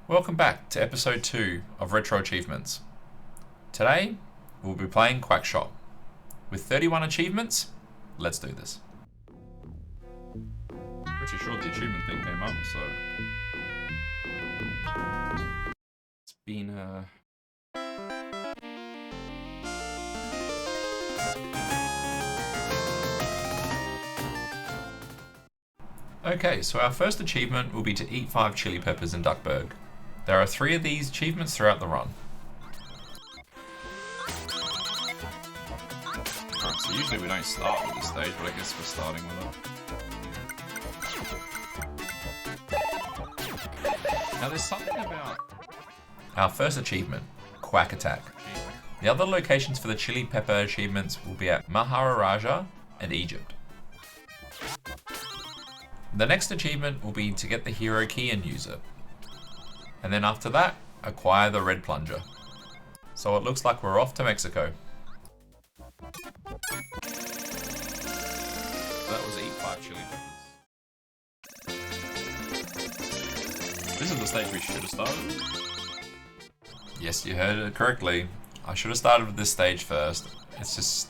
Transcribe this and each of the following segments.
Welcome back to episode 2 of Retro Achievements. Today, we'll be playing Quackshot. With 31 achievements, let's do this. Pretty sure the achievement thing came up, so... It's been, Okay, so our first achievement will be to eat 5 chili peppers in Duckburg. There are 3 of these achievements throughout the run. Alright, so usually we don't start with this stage, but I guess we're starting with it. Now there's something about... Our first achievement, Quack Attack. The other locations for the chili pepper achievements will be at Maharaja and Egypt. The next achievement will be to get the hero key and use it. And then after that, acquire the red plunger. So it looks like we're off to Mexico. That was eat 5 chili peppers. This is the stage we should have started. Yes, you heard it correctly. I should have started with this stage first. It's just,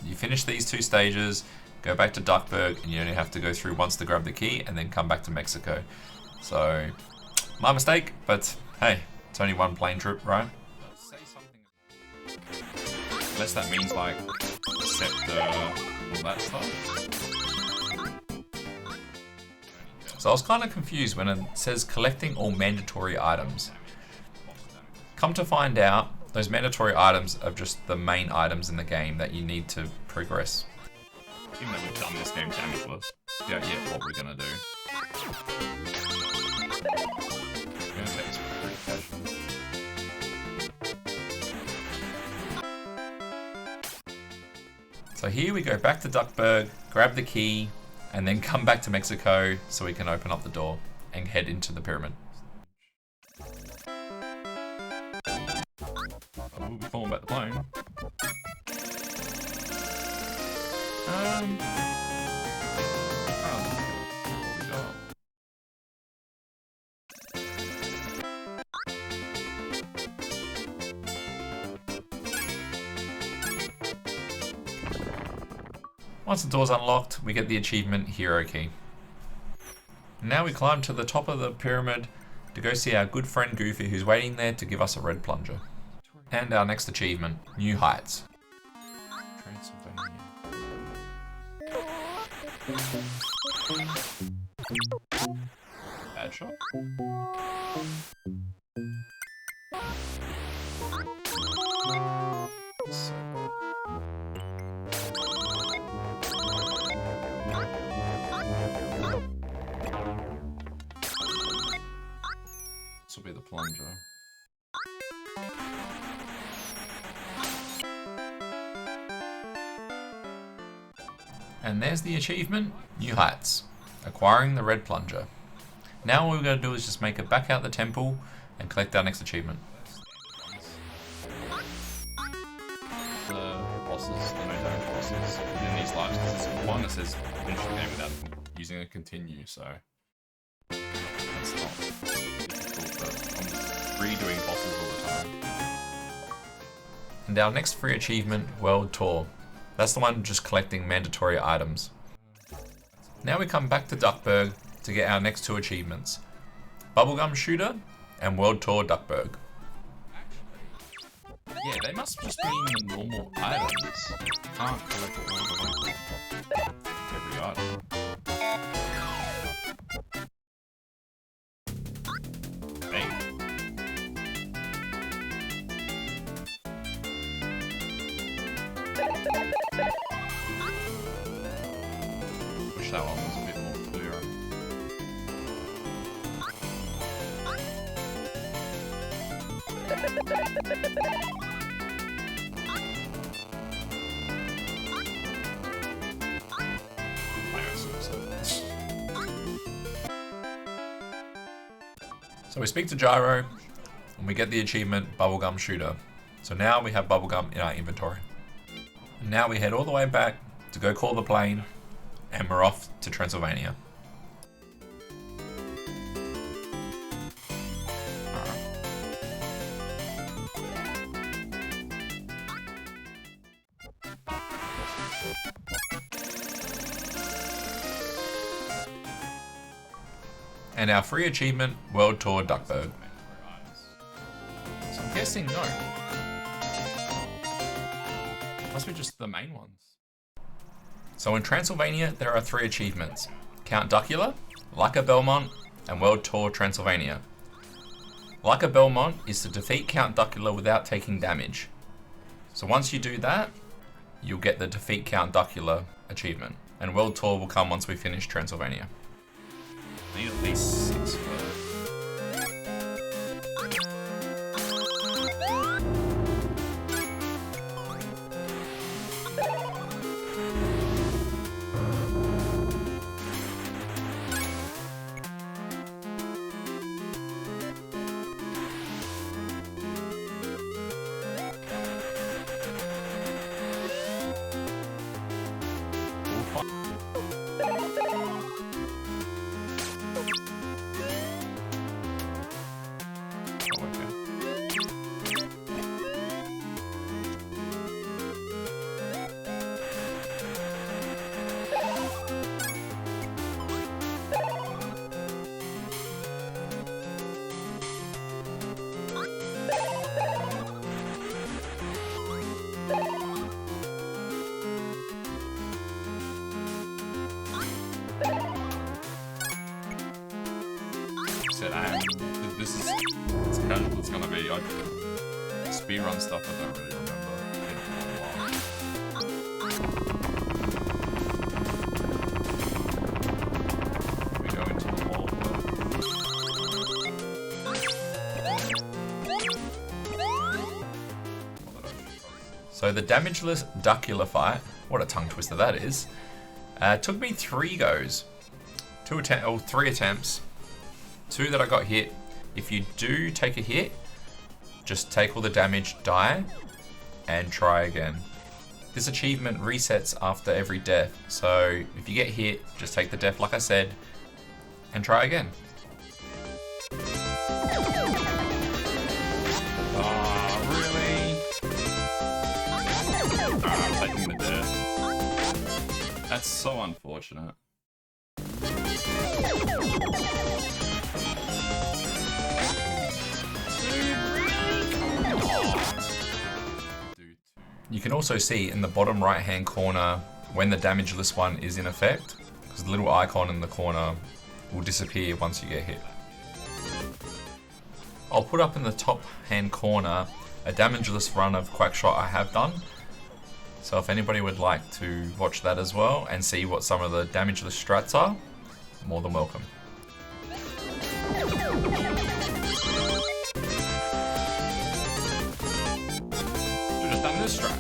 you finish these 2 stages, go back to Duckburg, and you only have to go through once to grab the key, and then come back to Mexico. So, my mistake, but hey, it's only one plane trip, right? Say something. Unless that means like, scepter, all that stuff. So I was kind of confused when it says collecting all mandatory items. Come to find out, those mandatory items are just the main items in the game that you need to progress. Even though we've done this game damageless. Yeah, what we're gonna do. We're gonna take this pretty casually. So here we go back to Duckburg, grab the key, and then come back to Mexico so we can open up the door and head into the pyramid. We'll be falling back the plane. What we got? Once the door's unlocked, we get the achievement Hero Key. Now we climb to the top of the pyramid to go see our good friend Goofy, who's waiting there to give us a red plunger. And our next achievement, New Heights. Transylvania. Bad shot? This will be the plunger. And there's the achievement, New Heights, acquiring the red plunger. Now all we're going to do is just make it back out the temple and collect our next achievement. The bosses, the no damage bosses, in these lives, because there's one that says finish the game without using a continue, so that's not difficult, but I'm redoing bosses all the time. And our next free achievement, World Tour. That's the one just collecting mandatory items. Now we come back to Duckburg to get our next 2 achievements. Bubblegum Shooter and World Tour Duckburg. Yeah, they must just mean the normal items. Can't collect all every item. Hey. Wish that one was a bit more clearer. So we speak to Gyro and we get the achievement Bubblegum Shooter. So now we have bubblegum in our inventory. And now we head all the way back to go call the plane and we're off to Transylvania. And our free achievement, World Tour Duckburg. So I'm guessing no. Must be just the main ones. So in Transylvania, there are 3 achievements. Count Duckula, Like a Belmont, and World Tour Transylvania. Like a Belmont is to defeat Count Duckula without taking damage. So once you do that, you'll get the Defeat Count Duckula achievement. And World Tour will come once we finish Transylvania. I need at least 6 for it. This is it's casual. It's gonna be like speedrun stuff. I don't really remember. Been for a while. We go into the wall. So the damageless Duckula fight, what a tongue twister that is, took me 3 goes. 3 attempts. 2 that I got hit. If you do take a hit, just take all the damage, die, and try again. This achievement resets after every death, so if you get hit, just take the death like I said, and try again. Really? I'm taking the death. That's so unfortunate. You can also see in the bottom right hand corner when the damageless one is in effect, because the little icon in the corner will disappear once you get hit. I'll put up in the top hand corner a damageless run of Quackshot I have done, so if anybody would like to watch that as well and see what some of the damageless strats are, more than welcome. Done this strat.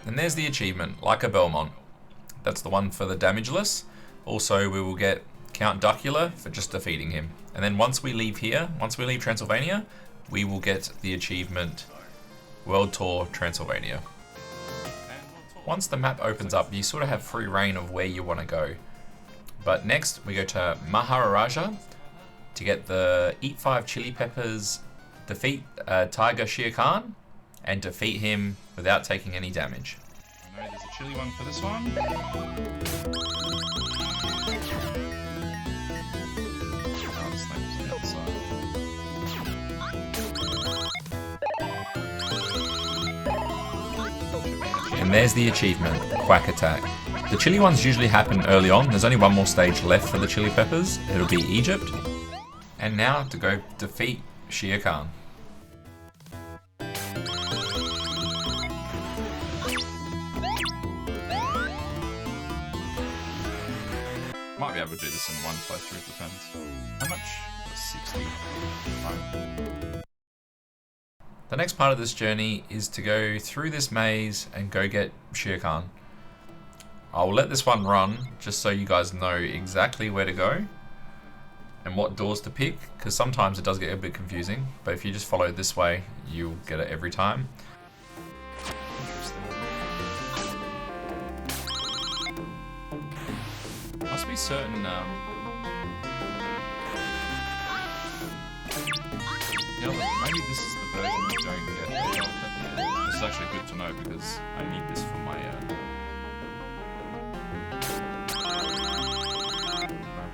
And there's the achievement, Like a Belmont. That's the one for the damageless. Also, we will get Count Duckula for just defeating him. And then once we leave here, once we leave Transylvania, we will get the achievement World Tour Transylvania. Once the map opens up, you sort of have free reign of where you want to go. But next, we go to Maharaja to get the Eat 5 Chili Peppers, defeat Tiger Shere Khan, and defeat him without taking any damage. I know there's a chili one for this one. And there's the achievement, Quack Attack. The chili ones usually happen early on. There's only one more stage left for the chili peppers. It'll be Egypt. And now to go defeat Shere Khan. Might be able to do this in one playthrough, it depends. How much? 60. The next part of this journey is to go through this maze and go get Shere Khan. I'll let this one run just so you guys know exactly where to go and what doors to pick, because sometimes it does get a bit confusing, but if you just follow this way, you'll get it every time. be certain. Maybe this is the version you don't get the health at the end. This is actually good to know because I need this for my.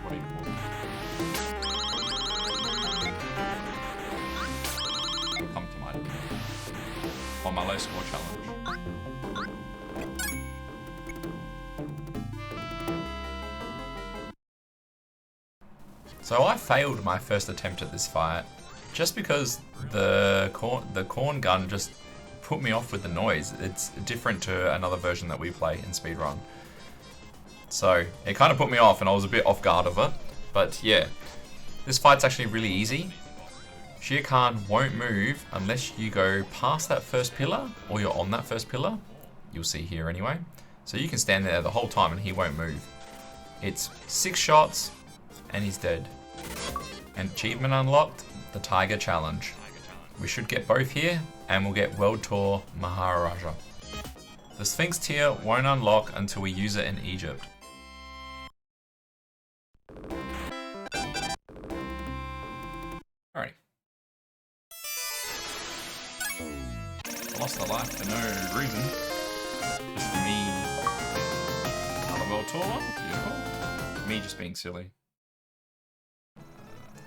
What do you call it? Come to mind. On my low score challenge. So I failed my first attempt at this fight just because the corn gun just put me off with the noise. It's different to another version that we play in speedrun. So it kind of put me off and I was a bit off guard of it. But yeah, this fight's actually really easy. Shere Khan won't move unless you go past that first pillar or you're on that first pillar. You'll see here anyway. So you can stand there the whole time and he won't move. It's 6 shots and he's dead. And achievement unlocked, the Tiger Challenge. We should get both here and we'll get World Tour Maharaja. The Sphinx tier won't unlock until we use it in Egypt. Alright. I lost a life for no reason. Just for me. Another World Tour one. Beautiful. Me just being silly.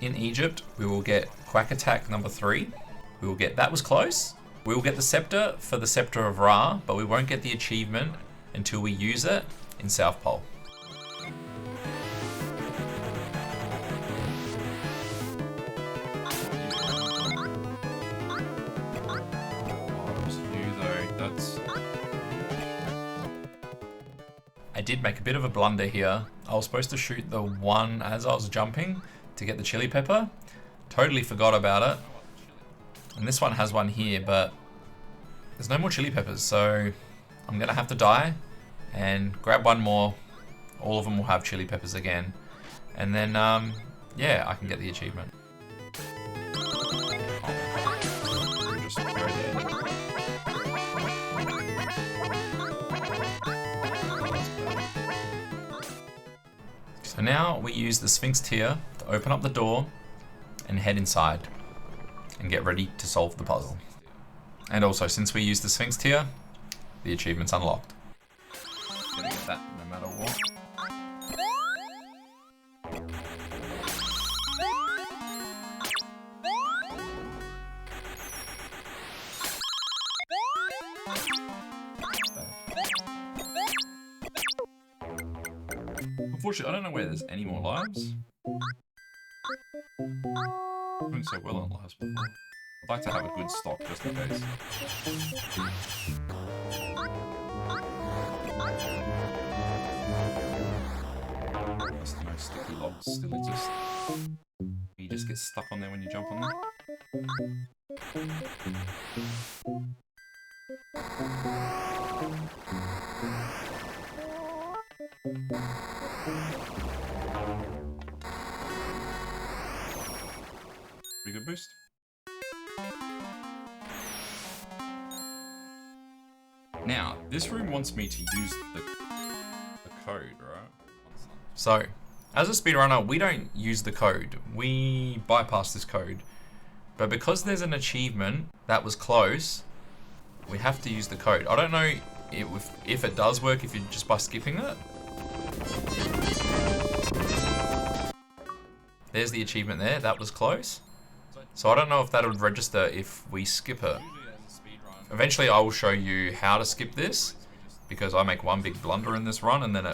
In Egypt, we will get Quack Attack number 3. We will get That Was Close. We will get the Scepter for the Scepter of Ra, but we won't get the achievement until we use it in South Pole. I did make a bit of a blunder here. I was supposed to shoot the one as I was jumping to get the chili pepper. Totally forgot about it. And this one has one here, but there's no more chili peppers, so I'm gonna have to die and grab one more. All of them will have chili peppers again. And then, yeah, I can get the achievement. So now we use the Sphinx tier to open up the door and head inside and get ready to solve the puzzle. And also, since we use the Sphinx tier, the achievement's unlocked. Gonna get that no matter what. Unfortunately, I don't know where there's any more lives. I'm doing so well on lives before. I'd like to have a good stock just in case. Unless the most sticky logs still exist. You just get stuck on there when you jump on them. Pretty good boost. Now, this room wants me to use the code, right? So, as a speedrunner, we don't use the code. We bypass this code. But because there's an achievement that was close, we have to use the code. I don't know if it does work if you just by skipping it. There's the achievement there, that was close. So I don't know if that would register if we skip it. Eventually I will show you how to skip this, because I make one big blunder in this run and then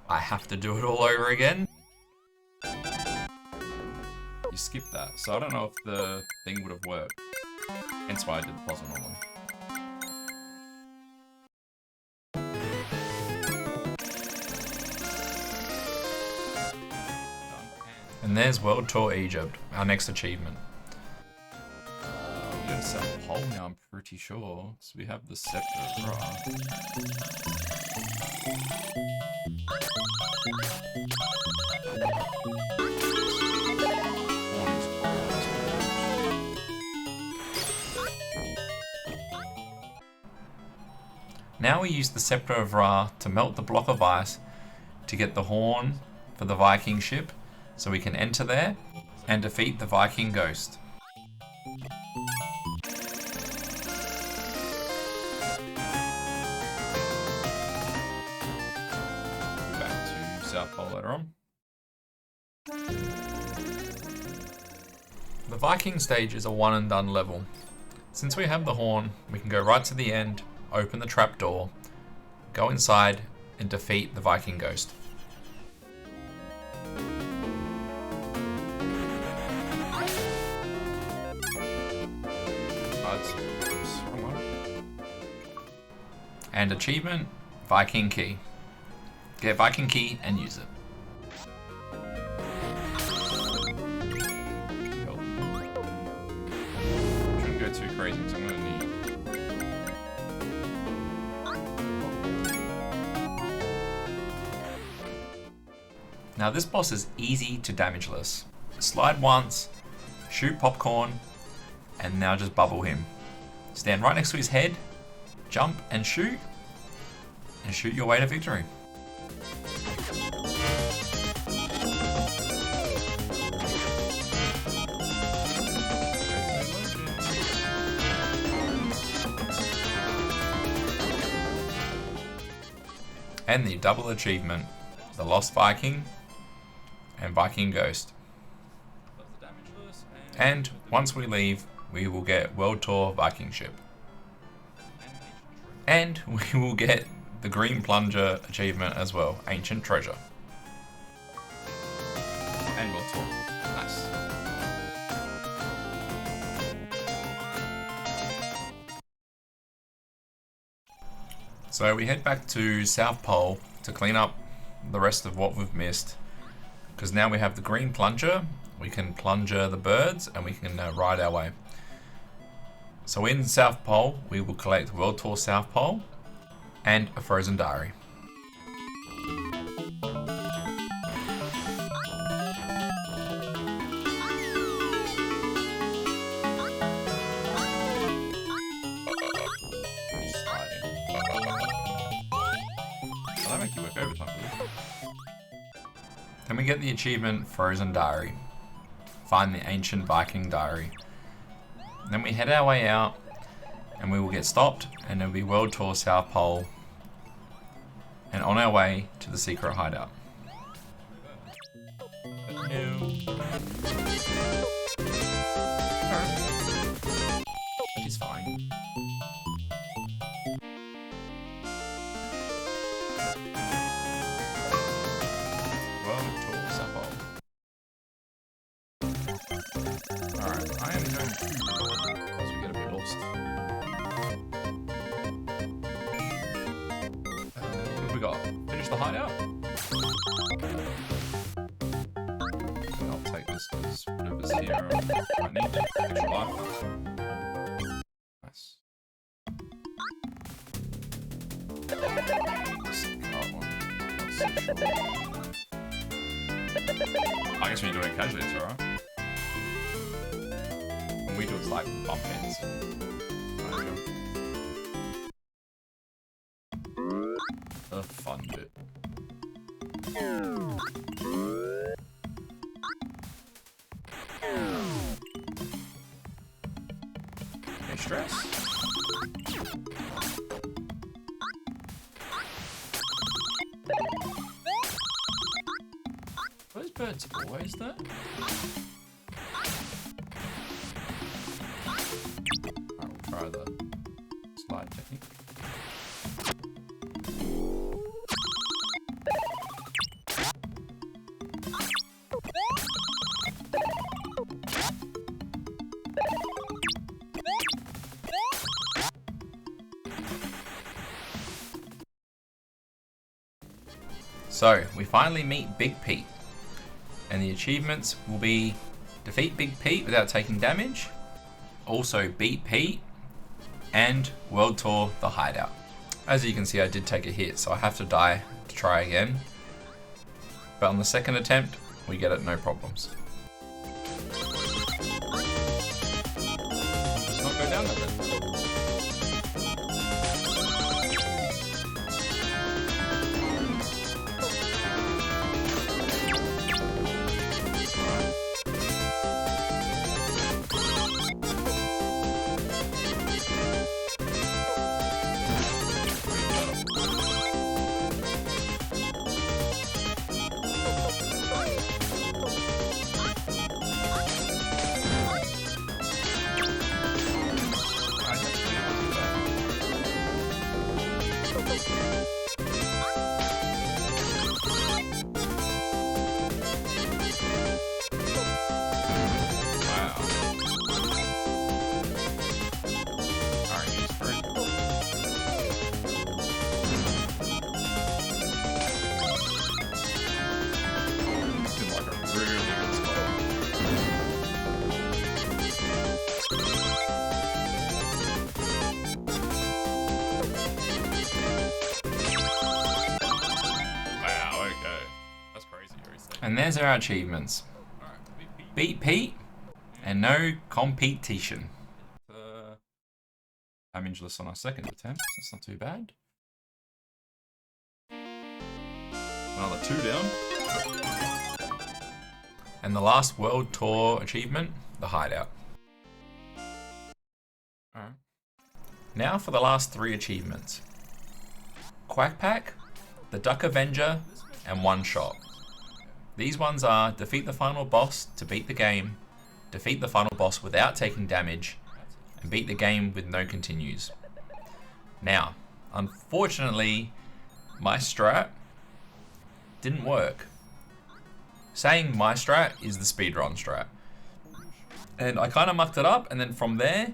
I have to do it all over again. You skip that, so I don't know if the thing would have worked. Hence why I did the puzzle normally. And there's World Tour Egypt, our next achievement. We got a set pole now, I'm pretty sure. So we have the scepter of Ra. Now we use the Scepter of Ra to melt the block of ice to get the horn for the Viking ship so we can enter there and defeat the Viking ghost. Back to South Pole later on. The Viking stage is a one and done level. Since we have the horn, we can go right to the end, open the trapdoor, go inside and defeat the Viking ghost. And achievement, Viking key. Get Viking key and use it. Shouldn't go too crazy because I'm gonna need. Now this boss is easy to damageless. Slide once, shoot popcorn, and now just bubble him. Stand right next to his head, jump and shoot your way to victory. And the double achievement, the Lost Viking and Viking Ghost. And once we leave, we will get World Tour Viking Ship. And we will get the Green Plunger achievement as well, Ancient Treasure. And World Tour. Nice. So we head back to South Pole to clean up the rest of what we've missed. Because now we have the Green Plunger, we can plunger the birds and we can ride our way. So in South Pole, we will collect World Tour South Pole and a Frozen Diary. Will that make you work overtime for this? Then we get the achievement Frozen Diary. Find the ancient Viking diary. Then we head our way out and we will get stopped and it'll be World Tour South Pole and on our way to the secret hideout. He's fine. World Tour South Pole. Alright, I am going to because we get a bit lost. What have we got? Finish the hideout? I'll take this because whatever's here I might need extra life. Nice. This card one. I guess when you're doing it casually, it's alright. When we do it's like bump heads. There we go. The fun bit. No stress. Those birds always there? Alright, we'll try the slide technique. So we finally meet Big Pete. And the achievements will be defeat Big Pete without taking damage, also beat Pete, and World Tour the Hideout. As you can see, I did take a hit, so I have to die to try again. But on the second attempt, we get it no problems. Let's not go down that then. And there's our achievements. Beat Pete and no competition. Damageless on our second attempt. That's not too bad. Another 2 down. And the last World Tour achievement, the Hideout. Alright. Now for the last 3 achievements. Quack Pack, the Duck Avenger, and One Shot. These ones are defeat the final boss to beat the game, defeat the final boss without taking damage, and beat the game with no continues. Now, unfortunately, my strat didn't work. Saying my strat is the speedrun strat. And I kind of mucked it up, and then from there,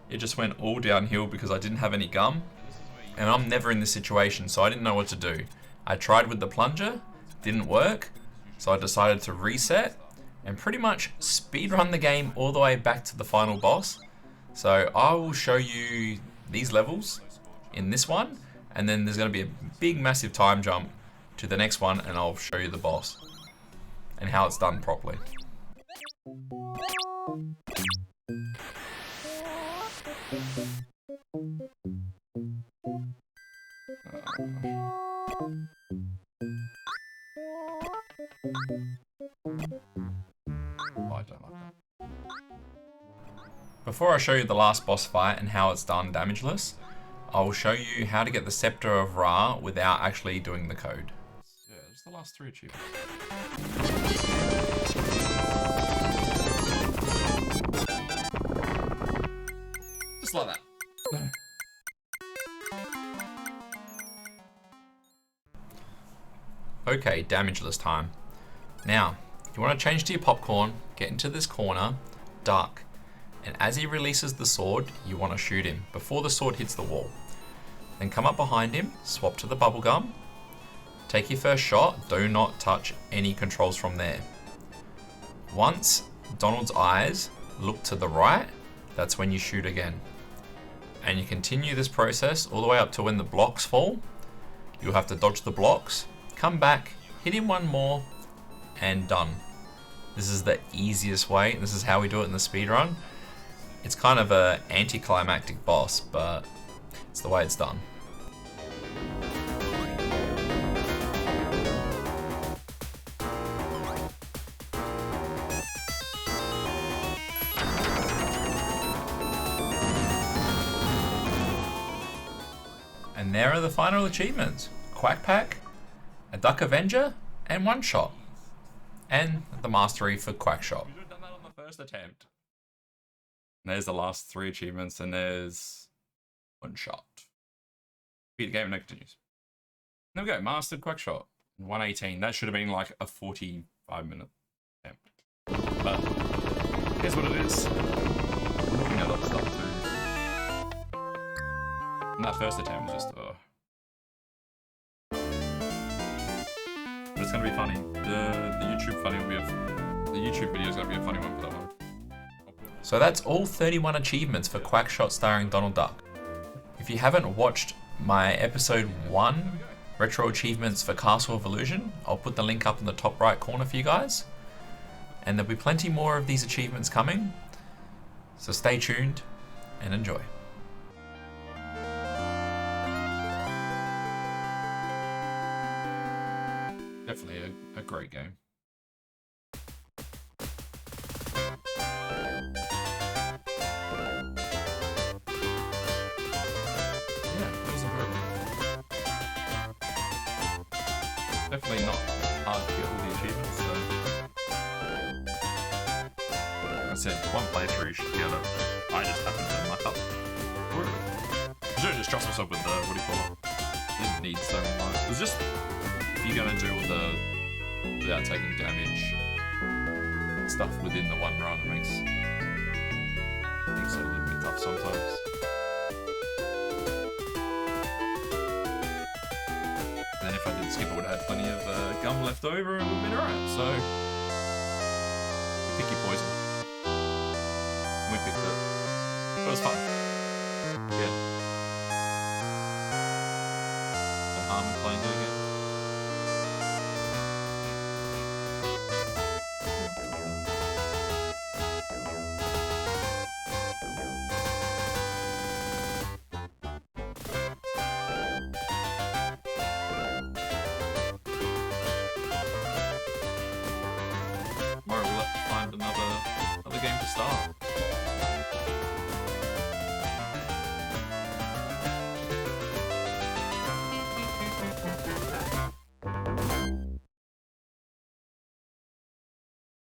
it just went all downhill because I didn't have any gum. And I'm never in this situation, so I didn't know what to do. I tried with the plunger, didn't work, so I decided to reset and pretty much speedrun the game all the way back to the final boss. So I will show you these levels in this one, and then there's going to be a big massive time jump to the next one, and I'll show you the boss and how it's done properly. I don't like that. Before I show you the last boss fight and how it's done damageless, I will show you how to get the Scepter of Ra without actually doing the code. Yeah, just the last 3 achievements. Just like that. Okay, damageless time. Now, you want to change to your popcorn, get into this corner, duck, and as he releases the sword, you want to shoot him before the sword hits the wall. Then come up behind him, swap to the bubblegum, take your first shot, do not touch any controls from there. Once Donald's eyes look to the right, that's when you shoot again. And you continue this process all the way up to when the blocks fall. You'll have to dodge the blocks, come back, hit him one more, and done. This is the easiest way. This is how we do it in the speedrun. It's kind of an anticlimactic boss, but it's the way it's done. And there are the final achievements. Quack Pack, a Duck Avenger, and One Shot. And the mastery for Quackshot. You should have done that on the first attempt. And there's the last 3 achievements, and there's One Shot. Beat the game and no continues. There we go, mastered Quackshot. 118. That should have been like a 45-minute attempt. But here's what it is. I'm looking at other stuff too. And that first attempt was just But it's gonna be funny. The YouTube funny will be the YouTube video is gonna be a funny one for that one. So that's all 31 achievements for Quackshot starring Donald Duck. If you haven't watched my episode 1 retro achievements for Castle of Illusion, I'll put the link up in the top right corner for you guys. And there'll be plenty more of these achievements coming. So stay tuned and enjoy. Definitely a great game. Yeah, it wasn't very definitely not hard to get all the achievements, so like I said, one playthrough you should get it. I just happened to muck up. I should have just trust myself with the, what do you call it? Didn't need so much. It was just, if you're gonna do all the, without taking damage, stuff within the one run, it makes it a little bit tough sometimes. Then if I didn't skip, I would have had plenty of gum left over and it would have been alright, so you pick your poison. We picked it. But it was fun. Yeah. No harm in playing it again.